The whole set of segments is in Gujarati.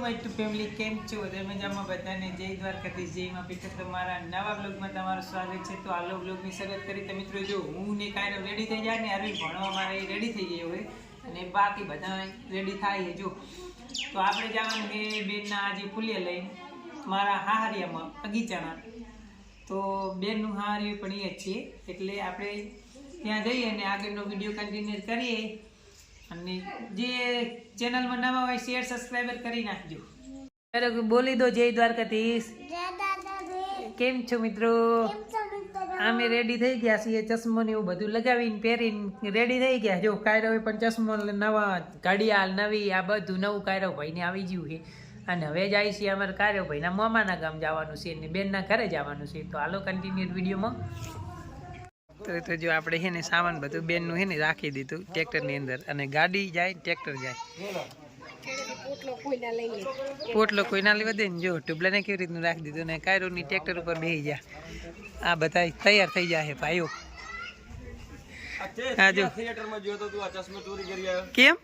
માય ટુ ફેમિલી, કેમ છો? મજામાં બધાને જય દ્વારકાધીશ, જય માં પીઠ. તમારા નવા બ્લોગમાં તમારું સ્વાગત છે. તો આ બ્લોગની શરૂઆત કરી. તો મિત્રો જો હું ને કાયરો રેડી થઈ જાય ને, અરવિંદ ભણવા મારે રેડી થઈ ગયો હોય અને બાકી બધા રેડી થાય જો. તો આપણે જવાનું છે બેનના આજે ફૂલિયા લઈને મારા હાહરિયામાં બગીચાના. તો બેનનું હાહરિયું પણ એ જ છે, એટલે આપણે ત્યાં જઈએ અને આગળનો વિડીયો કન્ટિન્યુ કરીએ. અને જે ચેનલમાં નવા હોય શેર સબસ્ક્રાઇબર કરી નાખજો. બોલી દો જય દ્વારકાધીશ. કેમ છો મિત્રો? અમે રેડી થઈ ગયા છીએ, ચશ્મો ને એવું બધું લગાવીને પહેરીને રેડી થઈ ગયા. જો કાયરો પણ ચશ્મો નવા, ઘડિયાળ નવી, આ બધું નવું કાયરો ભાઈને આવી ગયું છે. અને હવે જાય છે અમારે કાયરો ભાઈના મામાના ગામ જવાનું છે અને બેનના ઘરે જવાનું છે. તો હાલો કન્ટિન્યુ વિડીયોમાં. તો જો આપણે છે ને સામાન બધું બેનનું છે ને રાખી દીધું ટ્રેક્ટરની અંદર, અને ગાડી જાય ટ્રેક્ટર જાય. પોટલો કોઈ ના લેવા દે ને. જો ટુબલાને કેવી રીતનું રાખી દીધું ને કાયરોની ટ્રેક્ટર ઉપર બેસી ગયા. આ બધા તૈયાર થઈ જાય ભાઈઓ. હા જો થિયેટરમાં જોયો તો તું આ ચશ્મા ચોરી કરી આવ્યો. કેમ?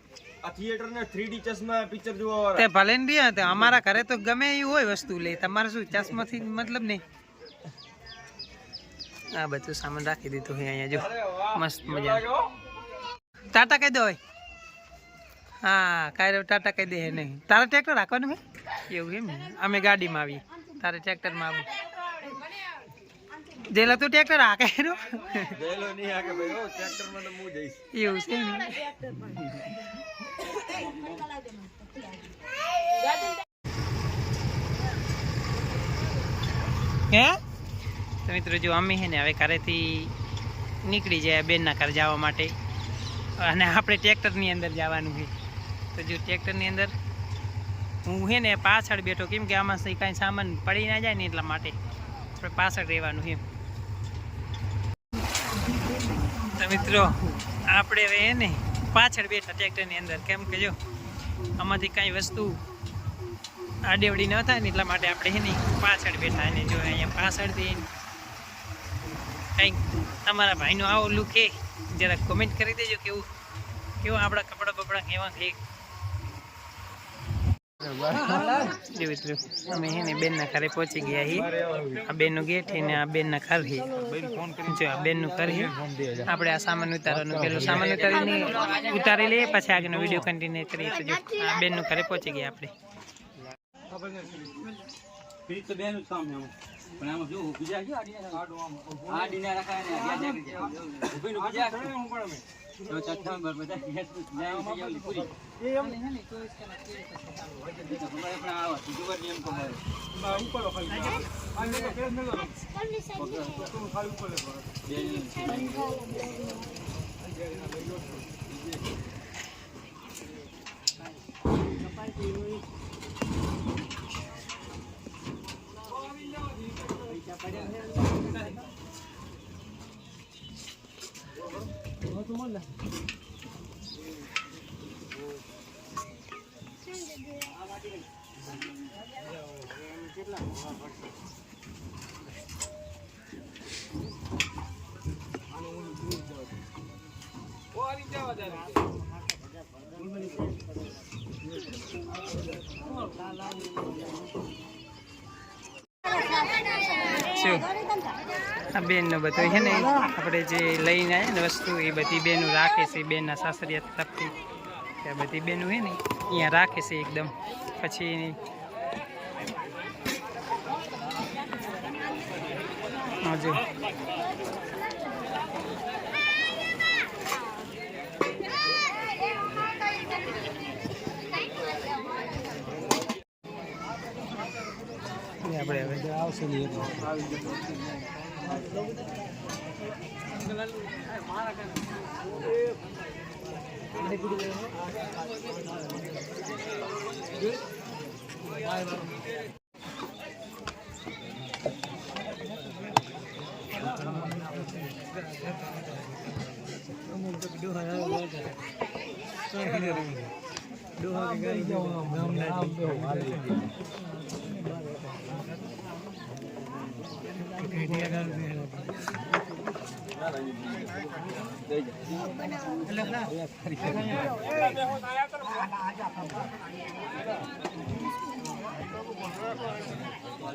આ થિયેટર ને 3D ચશ્મા પિક્ચર જોવા વાળા તે ભલે ને રહ્યા. તો અમારા ઘરે તો ગમે એવું હોય વસ્તુ લે, તમારે શું ચશ્માથી મતલબ નહીં. આ બધું સામાન રાખી દીધું છે અહીંયા. જો મસ્ત મજા. ટાટા કહી દો. હા કાંઈ ટાટા કહી દે નહીં. તારે ટ્રેક્ટર રાખવાનું હે એવું એમ? અમે ગાડીમાં આવીએ, તારે ટ્રેક્ટરમાં આવું. જેલા તું ટ્રેક્ટર હાકે એવું છે હે. તો મિત્રો જો અમે છે ને હવે ઘરેથી નીકળી જાય બેનના ઘર જવા માટે, અને આપણે ટ્રેક્ટરની અંદર જવાનું છે. તો જો ટ્રેક્ટરની અંદર હું છે ને પાછળ બેઠો, કેમ કે આમાં કાંઈ સામાન પડી ના જાય ને એટલા માટે આપણે પાછળ રહેવાનું છે. તો મિત્રો આપણે હવે ને પાછળ બેઠા ટ્રેક્ટરની અંદર, કેમ કે જો આમાંથી કાંઈ વસ્તુ આડેવડી ન થાય ને એટલા માટે આપણે છે ને પાછળ બેઠા. અને જો અહીંયા પાછળથી કંઈક તમારા ભાઈનો આવો લુક છે, જરા કોમેન્ટ કરી દેજો કેવું કેવું આપણા કપડા બપડા કેવા છે. અમે છે ને બેનના ઘરે પહોંચી ગયા છીએ. આ બેનનું ગેટ છે ને આ બેનના ઘર છે. જો આ બેનનું ઘર છે. આપણે આ સામાન ઉતારવાનું, પેલું સામાન ઉતારી લઈએ, પછી આગળનો વિડીયો કન્ટિન્યુ કરીએ. તો જો આ બેનનું ઘરે પહોંચી ગયા આપણે. આ બેનનું બધું છે ને આપણે જે લઈને આવ્યા ને વસ્તુ, એ બધી બેનો રાખે છે. બેનના સાસરિયા તરફથી આ બધી બેનો છે ને અહીંયા રાખે છે એકદમ. પછી હજુ આપણે હવે આવશે ને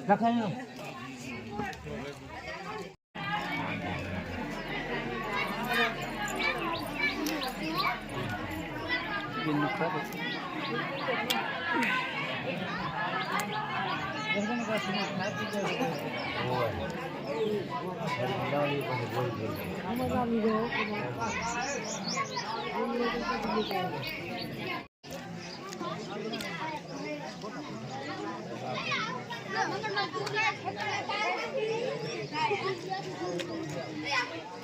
Thank you.